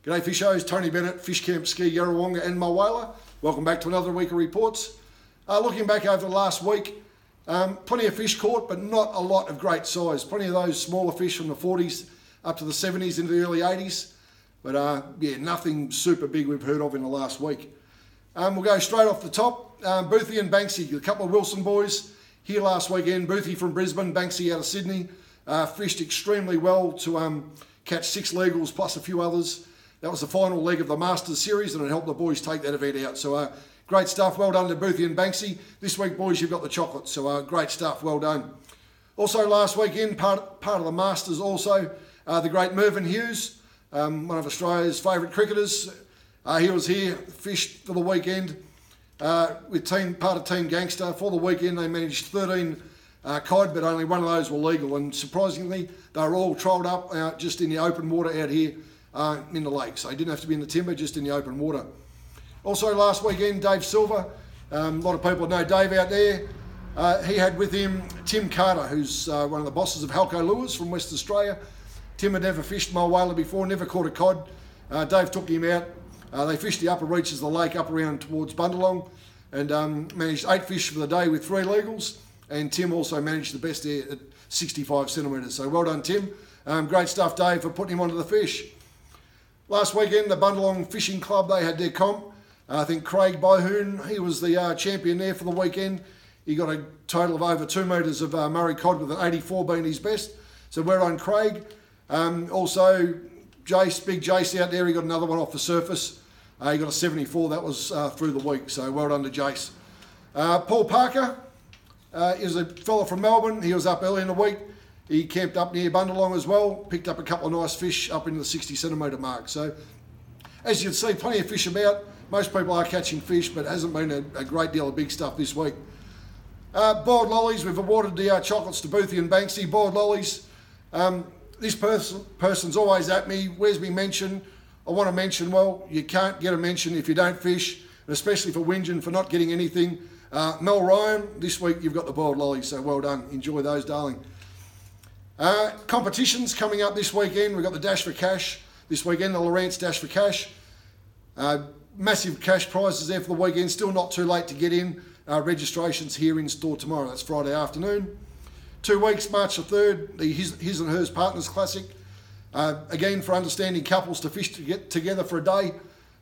G'day Fishos, Tony Bennett, Fish Camp Ski Yarrawonga and Mulwala. Welcome back to another week of reports. Looking back over the last week, plenty of fish caught, but not a lot of great size. Plenty of those smaller fish from the 40s up to the 70s into the early 80s. But yeah, nothing super big we've heard of in the last week. We'll go straight off the top. Boothie and Banksy, a couple of Wilson boys here last weekend. Boothie from Brisbane, Banksy out of Sydney. Fished extremely well to catch 6 legals plus a few others. That was the final leg of the Masters series, and it helped the boys take that event out. So great stuff. Well done to Boothie and Banksy. This week, boys, you've got the chocolate. So great stuff. Well done. Also last weekend, part of the Masters also, the great Mervyn Hughes, one of Australia's favourite cricketers. He was here, fished for the weekend with part of Team Gangster. For the weekend, they managed 13 cod, but only one of those were legal. And surprisingly, they were all trolled up just in the open water out here in the lake. So they didn't have to be in the timber, just in the open water. Also last weekend, Dave Silver. A lot of people know Dave out there. He had with him Tim Carter, who's one of the bosses of Halco Lures from West Australia. Tim had never fished Mulwala before, never caught a cod. Dave took him out. They fished the upper reaches of the lake up around towards Bundalong and managed 8 fish for the day with 3 legals. And Tim also managed the best there at 65 centimetres. So well done, Tim. Great stuff, Dave, for putting him onto the fish. Last weekend, the Bundalong Fishing Club, they had their comp. I think Craig Byhoon, he was the champion there for the weekend. He got a total of over 2 metres of Murray cod, with an 84 being his best. So well done, Craig. Also, Jace, big Jace out there, he got another one off the surface. He got a 74, that was through the week, so well done to Jace. Paul Parker is a fella from Melbourne. He was up early in the week. He camped up near Bundalong as well, picked up a couple of nice fish up into the 60 centimetre mark. So, as you can see, plenty of fish about. Most people are catching fish, but hasn't been a great deal of big stuff this week. Boiled lollies, we've awarded the chocolates to Boothie and Banksy. Boiled lollies. This person's always at me, where's me mention? I want to mention, well, you can't get a mention if you don't fish, and especially for whinging for not getting anything. Mel Ryan, this week you've got the boiled lollies, so well done. Enjoy those, darling. Competitions coming up this weekend. We've got the Dash for Cash this weekend, the Lawrence Dash for Cash. Massive cash prizes there for the weekend. Still not too late to get in. Registrations here in store tomorrow. That's Friday afternoon. 2 weeks, March the 3rd, the His and Hers Partners Classic. Again, for understanding couples to fish to get together for a day.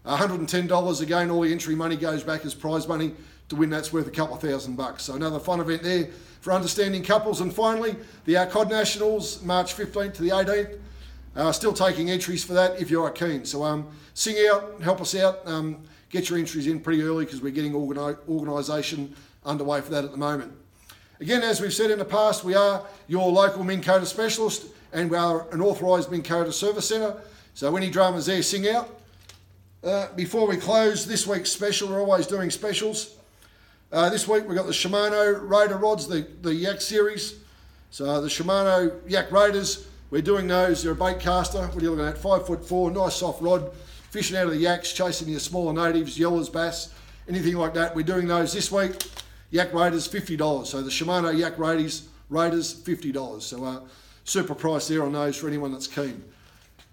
$110 again. All the entry money goes back as prize money. To win, that's worth a couple of $1,000. So another fun event there for understanding couples. And finally, the Cod Nationals, March 15th to the 18th. Still taking entries for that if you are keen. So sing out, help us out. Get your entries in pretty early because we're getting organisation underway for that at the moment. Again, as we've said in the past, we are your local Minn Kota specialist, and we are an authorised Minn Kota service centre. So any dramas there, sing out. Before we close this week's special, we're always doing specials. This week we've got the Shimano Raider rods, the Yak series. So the Shimano Yak Raiders, we're doing those. They're a bait caster. What are you looking at? 5'4", nice soft rod, fishing out of the yaks, chasing your smaller natives, yellows, bass, anything like that. We're doing those this week. Yak Raiders, $50. So the Shimano Yak Raiders, $50. So super price there on those for anyone that's keen.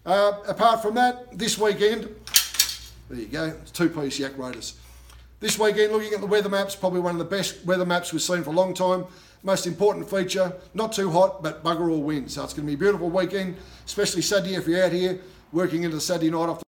Apart from that, this weekend, there you go, it's 2-piece Yak Raiders. This weekend, looking at the weather maps, probably one of the best weather maps we've seen for a long time. Most important feature, not too hot, but bugger all wind. So it's going to be a beautiful weekend, especially Saturday if you're out here working into Saturday night off